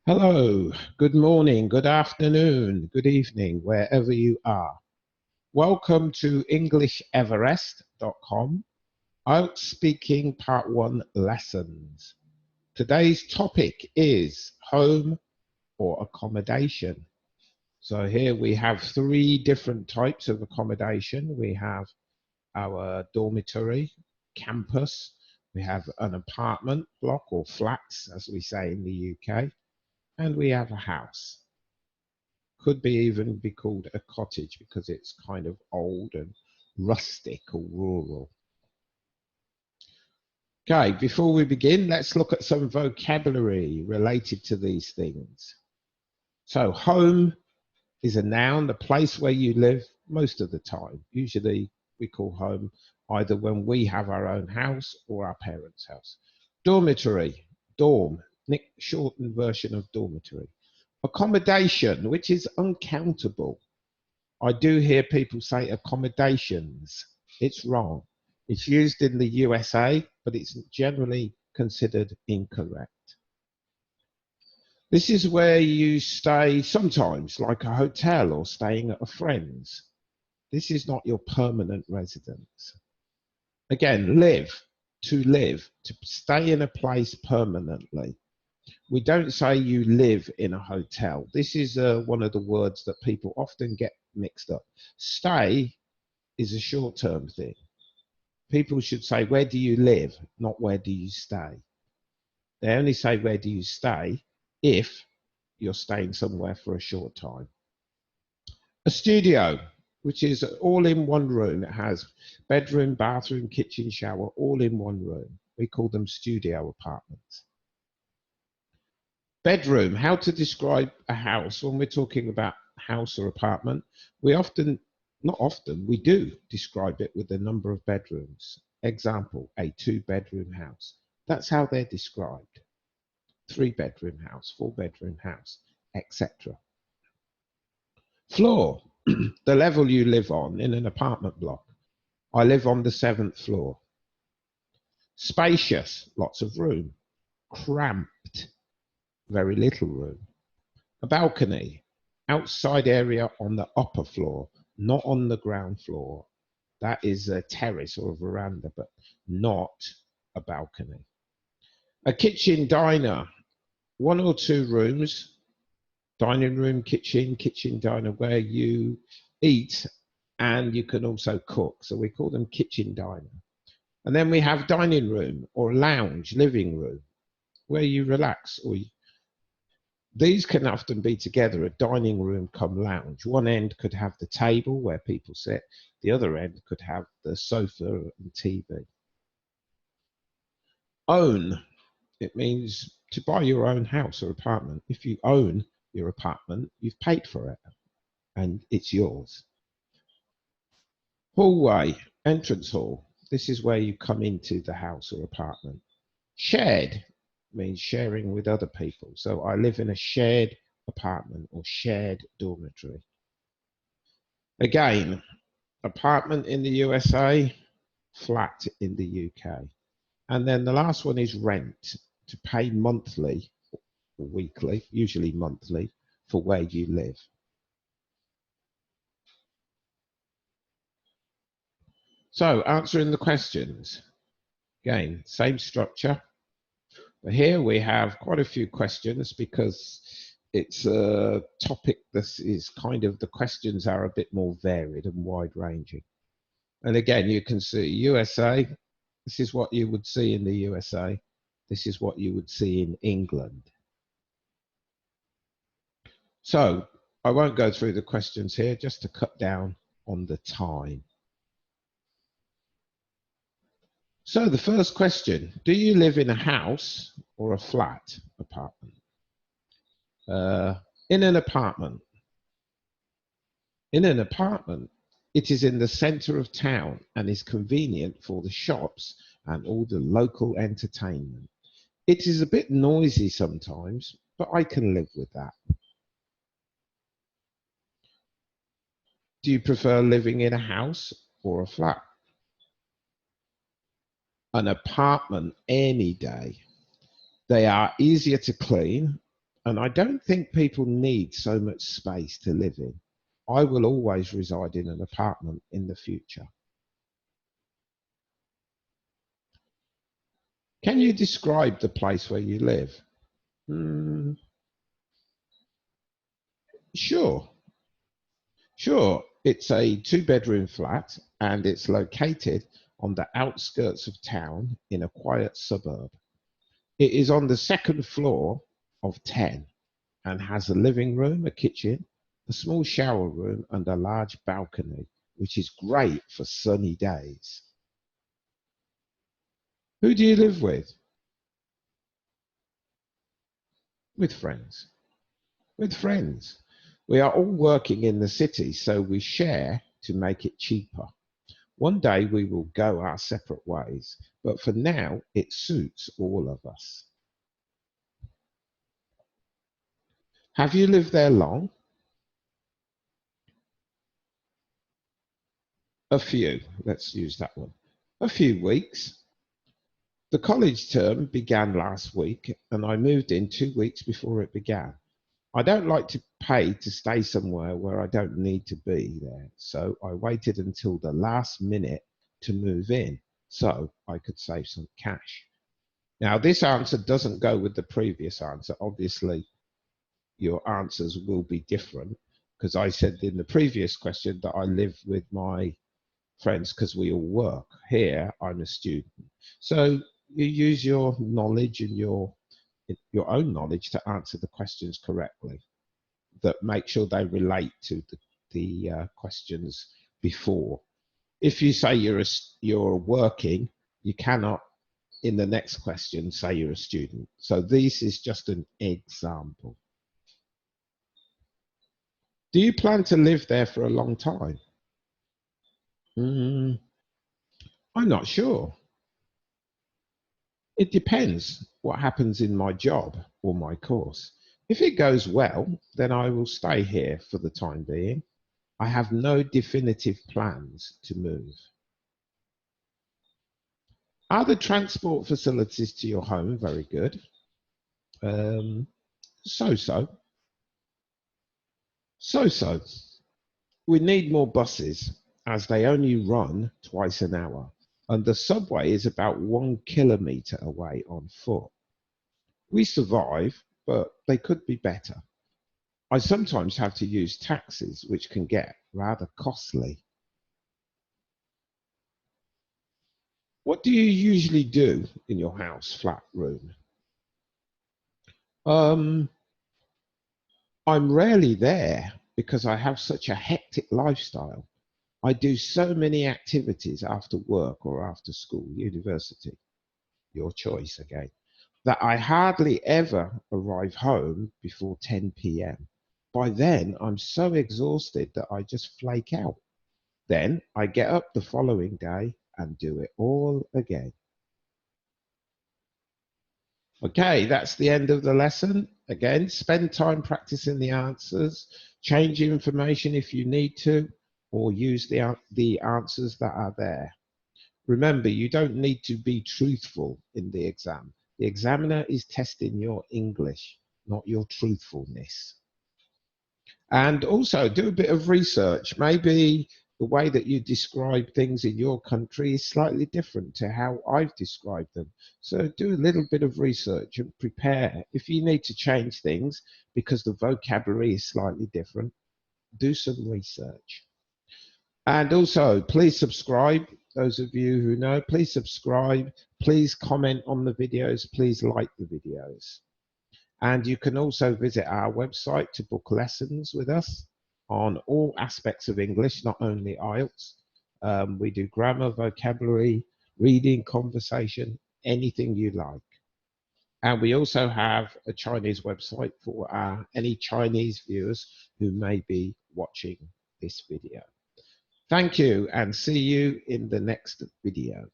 Hello, good morning, good afternoon, good evening, wherever you are. Welcome to EnglishEverest.com, IELTS Speaking Part 1 Lessons. Today's topic is home or accommodation. So here we have three different types of accommodation. We have our dormitory, campus, we have an apartment block or flats, as we say in the UK, and we have a house. Could be even be called a cottage because it's kind of old and rustic or rural. Okay, before we begin, let's look at some vocabulary related to these things. So home is a noun, the place where you live most of the time. Usually we call home either when we have our own house or our parents' house. Dormitory, dorm, shortened version of dormitory. Accommodation, which is uncountable. I do hear people say accommodations. It's wrong. It's used in the USA, but it's generally considered incorrect. This is where you stay sometimes, like a hotel or staying at a friend's. This is not your permanent residence. Again, live, to stay in a place permanently. We don't say you live in a hotel. This is one of the words that people often get mixed up. Stay is a short-term thing. People should say, where do you live, not where do you stay. They only say, where do you stay, if you're staying somewhere for a short time. A studio, which is all in one room. It has bedroom, bathroom, kitchen, shower, all in one room. We call them studio apartments. Bedroom, how to describe a house. When we're talking about house or apartment, we do describe it with the number of bedrooms. Example, a 2-bedroom house. That's how they're described. 3-bedroom house, 4-bedroom house, etc. Floor, the level you live on in an apartment block. I live on the 7th floor. Spacious, lots of room. Cramped, very little room. A balcony, outside area on the upper floor, not on the ground floor. That is a terrace or a veranda, but not a balcony. A kitchen diner, 1 or 2 rooms, dining room, kitchen, kitchen diner, where you eat and you can also cook. So we call them kitchen diner. And then we have dining room or lounge, living room, where you relax. These can often be together, a dining room come lounge. One end could have the table where people sit. The other end could have the sofa and TV. Own, it means to buy your own house or apartment. If you own your apartment, you've paid for it and it's yours. Hallway, entrance hall. This is where you come into the house or apartment. Shared means sharing with other people. So I live in a shared apartment or shared dormitory. Again, apartment in the USA, flat in the UK. And then the last one is rent, to pay monthly or weekly, usually monthly, for where you live. So answering the questions. Again, same structure. But here we have quite a few questions because it's a topic that is kind of, the questions are a bit more varied and wide ranging. And again, you can see USA, this is what you would see in the USA. This is what you would see in England. So I won't go through the questions here just to cut down on the time. So the first question, do you live in a house or a flat apartment? In an apartment. In an apartment, it is in the center of town and is convenient for the shops and all the local entertainment. It is a bit noisy sometimes, but I can live with that. Do you prefer living in a house or a flat? An apartment any day. They are easier to clean. And I don't think people need so much space to live in. I will always reside in an apartment in the future. Can you describe the place where you live? Hmm, sure, sure. It's a two-bedroom flat and it's located on the outskirts of town in a quiet suburb. It is on the second floor of 10 and has a living room, a kitchen, a small shower room, and a large balcony, which is great for sunny days. Who do you live with? With friends. With friends. We are all working in the city, so we share to make it cheaper. One day we will go our separate ways, but for now it suits all of us. Have you lived there long? A few. Let's use that one. A few weeks. The college term began last week, and I moved in 2 weeks before it began. I don't like to pay to stay somewhere where I don't need to be there, so I waited until the last minute to move in so I could save some cash. Now, this answer doesn't go with the previous answer. Obviously, your answers will be different because I said in the previous question that I live with my friends because we all work. Here, I'm a student. So you use your knowledge and your own knowledge to answer the questions correctly that make sure they relate to the questions before. If you say you're working, you cannot in the next question say you're a student. So this is just an example. Do you plan to live there for a long time? Mm, I'm not sure. It depends what happens in my job or my course. If it goes well, then I will stay here for the time being. I have no definitive plans to move. Are the transport facilities to your home very good? Um, so-so. So-so. We need more buses as they only run twice an hour. And the subway is about 1 kilometre away on foot. We survive, but they could be better. I sometimes have to use taxis, which can get rather costly. What do you usually do in your house, flat room? Um, I'm rarely there because I have such a hectic lifestyle. I do so many activities after work or after school, university, your choice again, that I hardly ever arrive home before 10 p.m. By then, I'm so exhausted that I just flake out. Then I get up the following day and do it all again. Okay, that's the end of the lesson. Again, spend time practicing the answers, change information if you need to, or use the answers that are there. Remember, you don't need to be truthful in the exam. The examiner is testing your English, not your truthfulness. And also do a bit of research. Maybe the way that you describe things in your country is slightly different to how I've described them. So do a little bit of research and prepare. If you need to change things because the vocabulary is slightly different, do some research. And also, please subscribe. Those of you who know, please subscribe. Please comment on the videos. Please like the videos. And you can also visit our website to book lessons with us on all aspects of English, not only IELTS. We do grammar, vocabulary, reading, conversation, anything you like. And we also have a Chinese website for any Chinese viewers who may be watching this video. Thank you and see you in the next video.